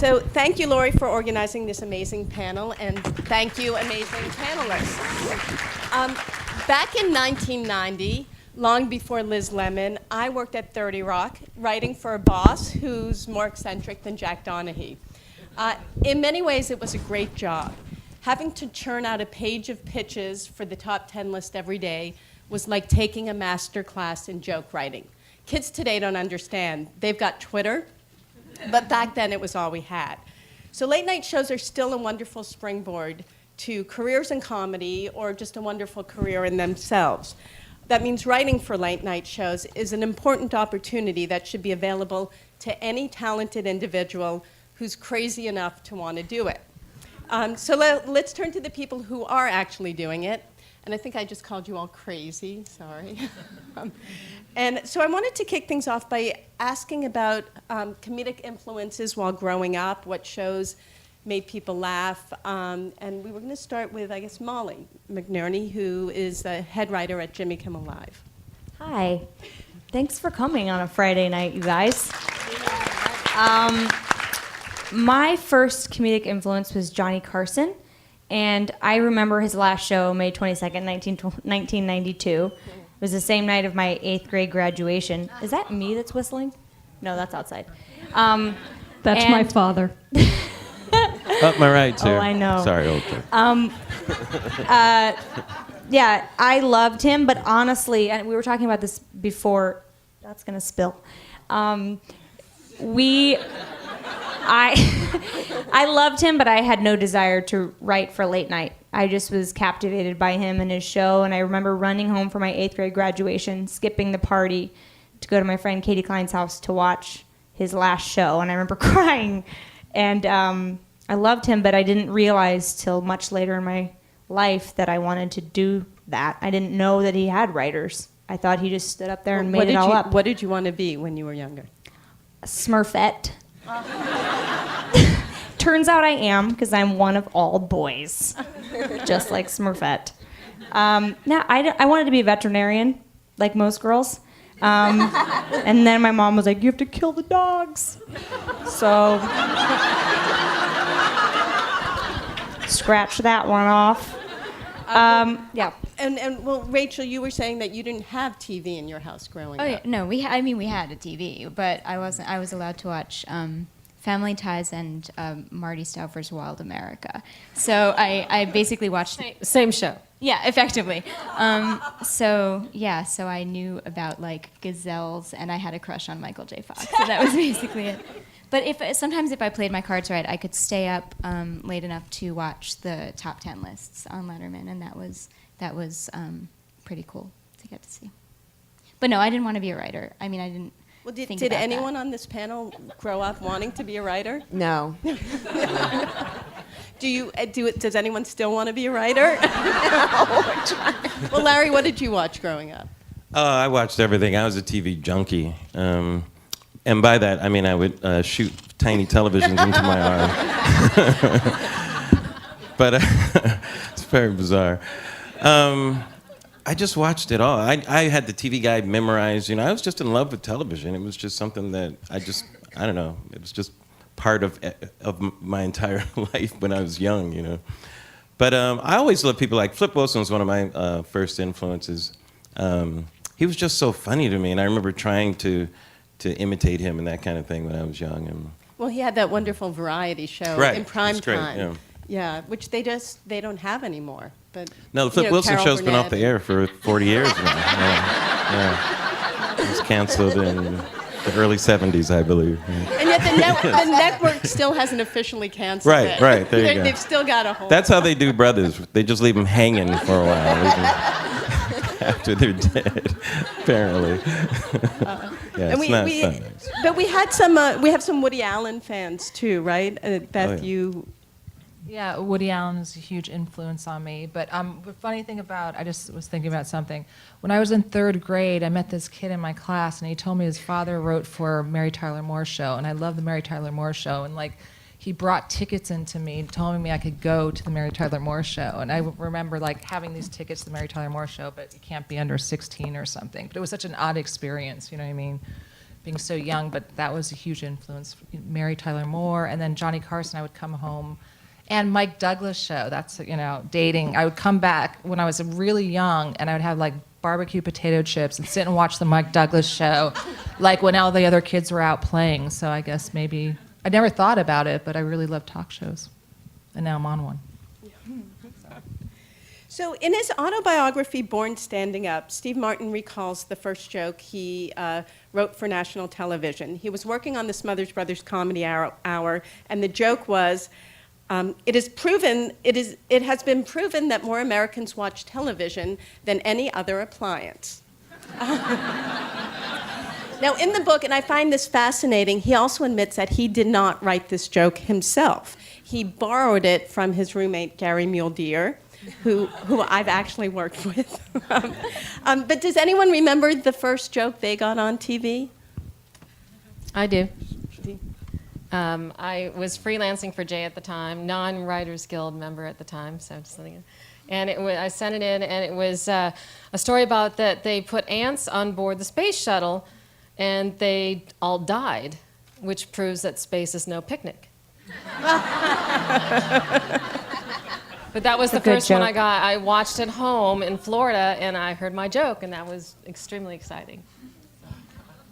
So thank you, Lori, for organizing this amazing panel, and thank you, amazing panelists. Back in 1990, long before Liz Lemon, I worked at 30 Rock, writing for a boss who's more eccentric than Jack Donaghy. In many ways, it was a great job. Having to churn out a page of pitches for the top 10 list every day was like taking a master class in joke writing. Kids today don't understand. They've got Twitter, but back then it was all we had. So late night shows are still a wonderful springboard to careers in comedy or just a wonderful career in themselves. That means writing for late night shows is an important opportunity that should be available to any talented individual who's crazy enough to want to do it. So let's turn to the people who are actually doing it. And I think I just called you all crazy, sorry. And so I wanted to kick things off by asking about comedic influences while growing up, what shows made people laugh. And we were going to start with, I guess, Molly McNerney, who is the head writer at Jimmy Kimmel Live. Hi. Thanks for coming on a Friday night, you guys. My first comedic influence was Johnny Carson, and I remember his last show, May 22nd, 1992. It was the same night of my 8th grade graduation. Is that me that's whistling? No, that's outside. That's my father. Up my right, too. Oh, I know. Sorry, old joke. Yeah, I loved him, but honestly, and we were talking about this before. That's going to spill. I loved him, but I had no desire to write for late night. I just was captivated by him and his show, and I remember running home for my 8th grade graduation, skipping the party to go to my friend Katie Klein's house to watch his last show, and I remember crying. And I loved him, but I didn't realize till much later in my life that I wanted to do that. I didn't know that he had writers. I thought he just stood up there and made it all up. What did you want to be when you were younger? A Smurfette. Turns out I am, because I'm one of all boys, just like Smurfette. Now, I wanted to be a veterinarian, like most girls. And then my mom was like, you have to kill the dogs. So, scratch that one off. Yeah. And well, Rachel, you were saying that you didn't have TV in your house growing up. Oh yeah, no, we had a TV, but I was allowed to watch Family Ties and Marty Stauffer's Wild America. So I basically watched Same show. Yeah, effectively. So I knew about like gazelles, and I had a crush on Michael J. Fox. So that was basically it. But sometimes if I played my cards right, I could stay up late enough to watch the top 10 lists on Letterman, and that was pretty cool to get to see. But no, I didn't want to be a writer. I mean, I didn't. Well, think did about anyone that. on this panel grow up wanting to be a writer? No. Does anyone still want to be a writer? Well, Larry, what did you watch growing up? I watched everything. I was a TV junkie. And by that, I mean I would shoot tiny televisions into my arm. But it's very bizarre. I just watched it all. I had the TV guide memorized. You know, I was just in love with television. It was just something that I don't know. It was just part of my entire life when I was young, you know. But I always loved people like Flip Wilson was one of my first influences. He was just so funny to me, and I remember trying to imitate him and that kind of thing when I was young. And Well, he had that wonderful variety show in prime time. Yeah, which they don't have anymore. But no, the Flip Wilson show's been off the air for 40 years now. Yeah. It was canceled in the early 70s, I believe. Yeah. And yet the network still hasn't officially canceled it. Right, there you go. They've still got a hold. That's how they do Brothers. They just leave them hanging for a while. After they're dead, apparently. Yeah, it's not nice. But we have some Woody Allen fans too, right? Beth, you. Yeah, Woody Allen is a huge influence on me. But the funny thing about, I just was thinking about something. When I was in 3rd grade, I met this kid in my class, and he told me his father wrote for Mary Tyler Moore's show, and I love the Mary Tyler Moore show, and like, he brought tickets into me, telling me I could go to the Mary Tyler Moore show. And I remember like having these tickets to the Mary Tyler Moore show, but you can't be under 16 or something. But it was such an odd experience, you know what I mean? being so young, but that was a huge influence. Mary Tyler Moore, and then Johnny Carson. I would come home, and Mike Douglas show. That's dating. I would come back when I was really young, and I would have like barbecue potato chips and sit and watch the Mike Douglas show, like when all the other kids were out playing. So I guess maybe I never thought about it, but I really love talk shows, and now I'm on one. So in his autobiography, Born Standing Up, Steve Martin recalls the first joke he wrote for national television. He was working on the Smothers Brothers Comedy Hour, and the joke was, it has been proven that more Americans watch television than any other appliance. Now, in the book, and I find this fascinating, he also admits that he did not write this joke himself. He borrowed it from his roommate, Gary Muldeer, who I've actually worked with. But does anyone remember the first joke they got on TV? I do. I was freelancing for Jay at the time, non-Writers Guild member at the time, so just something. And I sent it in, and it was a story about that they put ants on board the space shuttle, and they all died, which proves that space is no picnic. But that was the first one I got. I watched at home in Florida, and I heard my joke, and that was extremely exciting.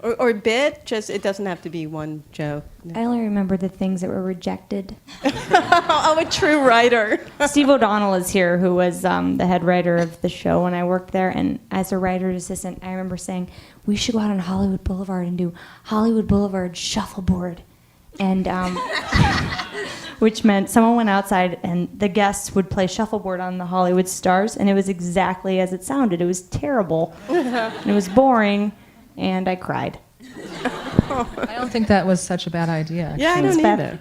Or bit, just it doesn't have to be one joke. I only remember the things that were rejected. Oh, a true writer. Steve O'Donnell is here, who was the head writer of the show when I worked there. And as a writer's assistant, I remember saying, we should go out on Hollywood Boulevard and do Hollywood Boulevard shuffleboard. And which meant someone went outside and the guests would play shuffleboard on the Hollywood stars, and it was exactly as it sounded. It was terrible. And it was boring, and I cried. I don't think that was such a bad idea. Actually. Yeah, I don't better.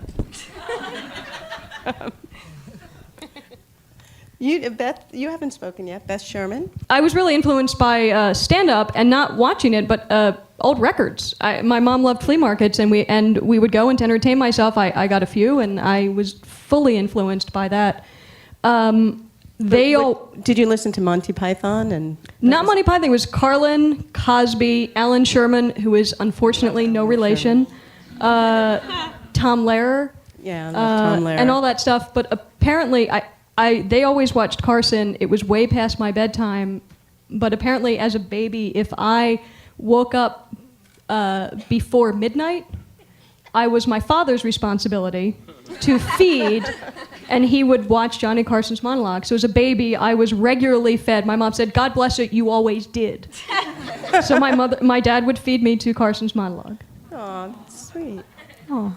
either. Beth, you haven't spoken yet. Beth Sherman. I was really influenced by stand-up and not watching it, but old records. My mom loved flea markets, and we would go, and to entertain myself, I got a few, and I was fully influenced by that. Did you listen to Monty Python? And Not Monty Python. It was Carlin, Cosby, Alan Sherman, who is unfortunately no relation, Tom Lehrer. Yeah, I love Tom Lehrer. And all that stuff. But apparently, they always watched Carson. It was way past my bedtime. But apparently, as a baby, if I woke up before midnight, I was my father's responsibility to feed, and he would watch Johnny Carson's monologue. So as a baby, I was regularly fed. My mom said, "God bless it, you always did." So my dad would feed me to Carson's monologue. Oh, that's sweet. Oh.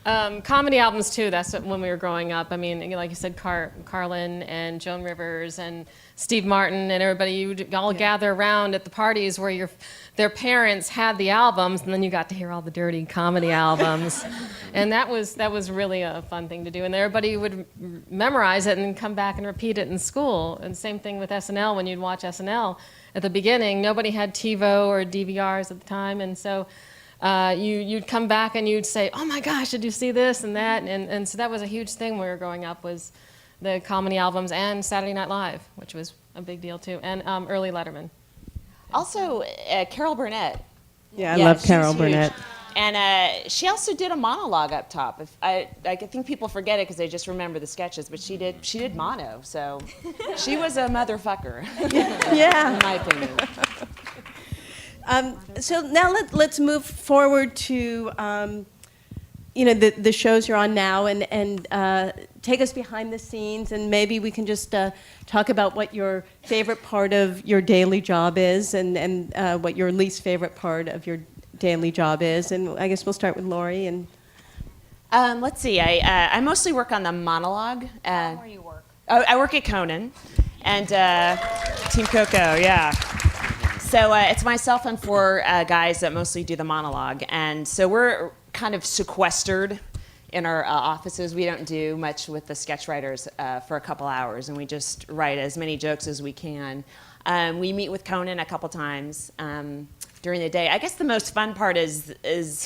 Comedy albums too. That's when we were growing up. I mean, like you said, Carlin and Joan Rivers and Steve Martin and everybody. You'd all gather around at the parties where their parents had the albums, and then you got to hear all the dirty comedy albums, and that was really a fun thing to do. And everybody would memorize it and come back and repeat it in school. And same thing with SNL. When you'd watch SNL at the beginning, nobody had TiVo or DVRs at the time, and so. You'd come back and you'd say, "Oh my gosh, did you see this and that?" And so that was a huge thing when we were growing up, was the comedy albums and Saturday Night Live, which was a big deal too, and early Letterman. Also, Carol Burnett. Yeah, I love she's Carol huge. Burnett. And she also did a monologue up top. I think people forget it because they just remember the sketches, but she did mono, so she was a motherfucker. Yeah. In my opinion. So now let's move forward to the shows you're on now, and take us behind the scenes, and maybe we can just talk about what your favorite part of your daily job is, and what your least favorite part of your daily job is. And I guess we'll start with Lori. And let's see. I mostly work on the monologue. Where you work? I work at Conan, and Team Coco. Yeah. So it's myself and four guys that mostly do the monologue. And so we're kind of sequestered in our offices. We don't do much with the sketch writers for a couple hours, and we just write as many jokes as we can. We meet with Conan a couple times during the day. I guess the most fun part is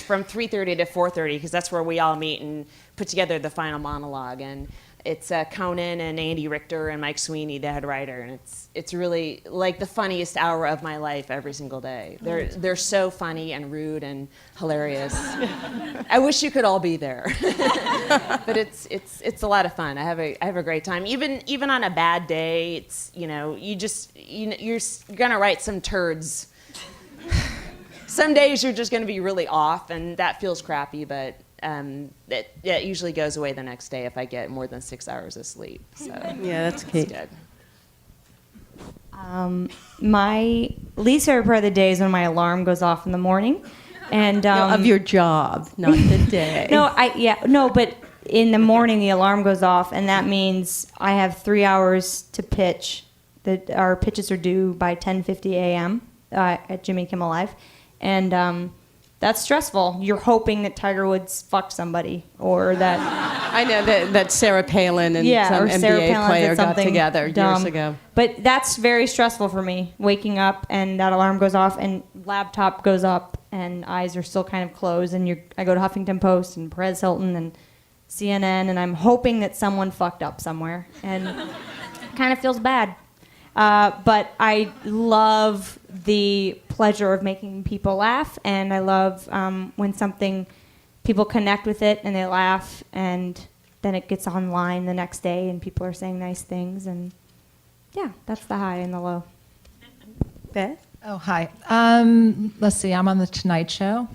from 3:30 to 4:30, because that's where we all meet and put together the final monologue. And it's Conan and Andy Richter and Mike Sweeney, the head writer, and it's really like the funniest hour of my life every single day. They're so funny and rude and hilarious. I wish you could all be there, but it's a lot of fun. I have a great time. Even on a bad day, it's you're gonna write some turds. Some days you're just gonna be really off, and that feels crappy, but. It usually goes away the next day if I get more than 6 hours of sleep. So Yeah, that's key. it's good. My least favorite part of the day is when my alarm goes off in the morning, and No, of your job, not the day. but in the morning the alarm goes off, and that means I have 3 hours to pitch. Our pitches are due by 10:50 a.m. At Jimmy Kimmel Live, and that's stressful. You're hoping that Tiger Woods fucked somebody, or that I know that Sarah Palin and some or Sarah NBA Palin player did got something together dumb. years ago. But that's very stressful for me, waking up and that alarm goes off and laptop goes up and eyes are still kind of closed, and I go to Huffington Post and Perez Hilton and CNN, and I'm hoping that someone fucked up somewhere, and it kind of feels bad. But I love the pleasure of making people laugh, and I love when people connect with it and they laugh, and then it gets online the next day and people are saying nice things, and yeah, that's the high and the low. Beth? Oh, hi. Let's see, I'm on The Tonight Show,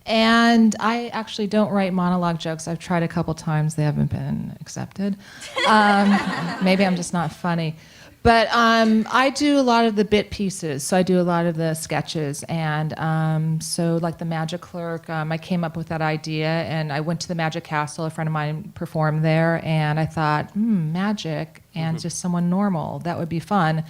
and I actually don't write monologue jokes. I've tried a couple times. They haven't been accepted. Maybe I'm just not funny. But I do a lot of the bit pieces, so I do a lot of the sketches, and so like the Magic Clerk, I came up with that idea, and I went to the Magic Castle. A friend of mine performed there, and I thought, magic, and just someone normal, that would be fun.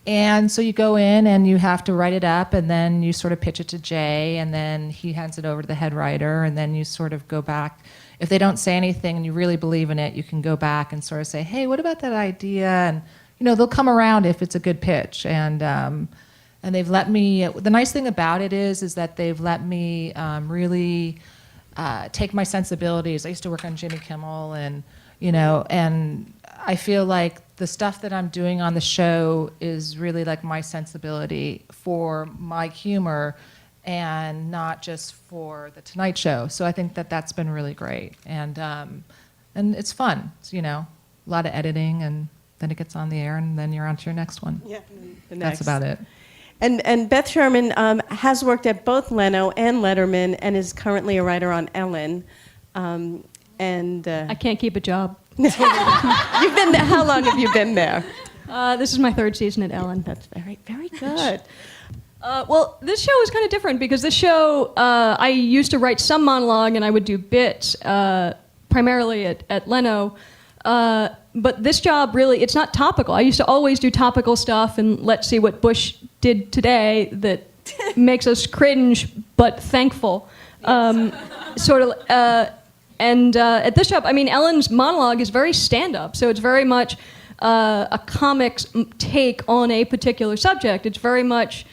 And so you go in, and you have to write it up, and then you sort of pitch it to Jay, and then he hands it over to the head writer, and then you sort of go back. If they don't say anything and you really believe in it, you can go back and sort of say, hey, what about that idea? And they'll come around if it's a good pitch, and they've let me. The nice thing about it is that they've let me really take my sensibilities. I used to work on Jimmy Kimmel, and and I feel like the stuff that I'm doing on the show is really like my sensibility for my humor, and not just for the Tonight Show. So I think that that's been really great, and it's fun. It's, a lot of editing and. Then it gets on the air, and then you're on to your next one. Yeah, That's about it. And Beth Sherman has worked at both Leno and Letterman, and is currently a writer on Ellen. I can't keep a job. You've been there. How long have you been there? This is my third season at Ellen. That's very, very good. Well, this show is kind of different because this show, I used to write some monologue and I would do bits, primarily at Leno. But this job really, it's not topical. I used to always do topical stuff and let's see what Bush did today that makes us cringe but thankful. And at this job, Ellen's monologue is very stand-up, so it's very much a comic's take on a particular subject. It's very much,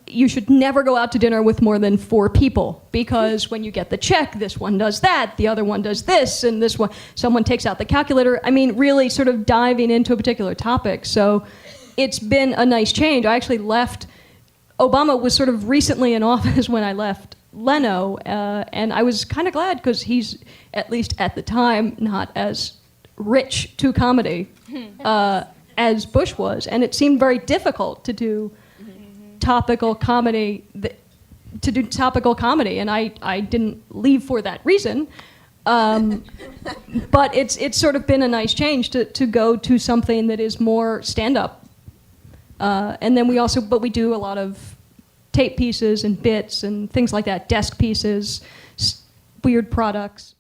you should never go out to dinner with more than 4 people, because when you get the check, this one does that, the other one does this, and this one, someone takes out the calculator. Really sort of diving into a particular topic. So it's been a nice change. I actually left, Obama was sort of recently in office when I left Leno, and I was kind of glad because he's, at least at the time, not as rich to comedy as Bush was, and it seemed very difficult to do topical comedy, and I didn't leave for that reason. But it's sort of been a nice change to go to something that is more stand-up. And then we do a lot of tape pieces and bits and things like that, desk pieces, weird products.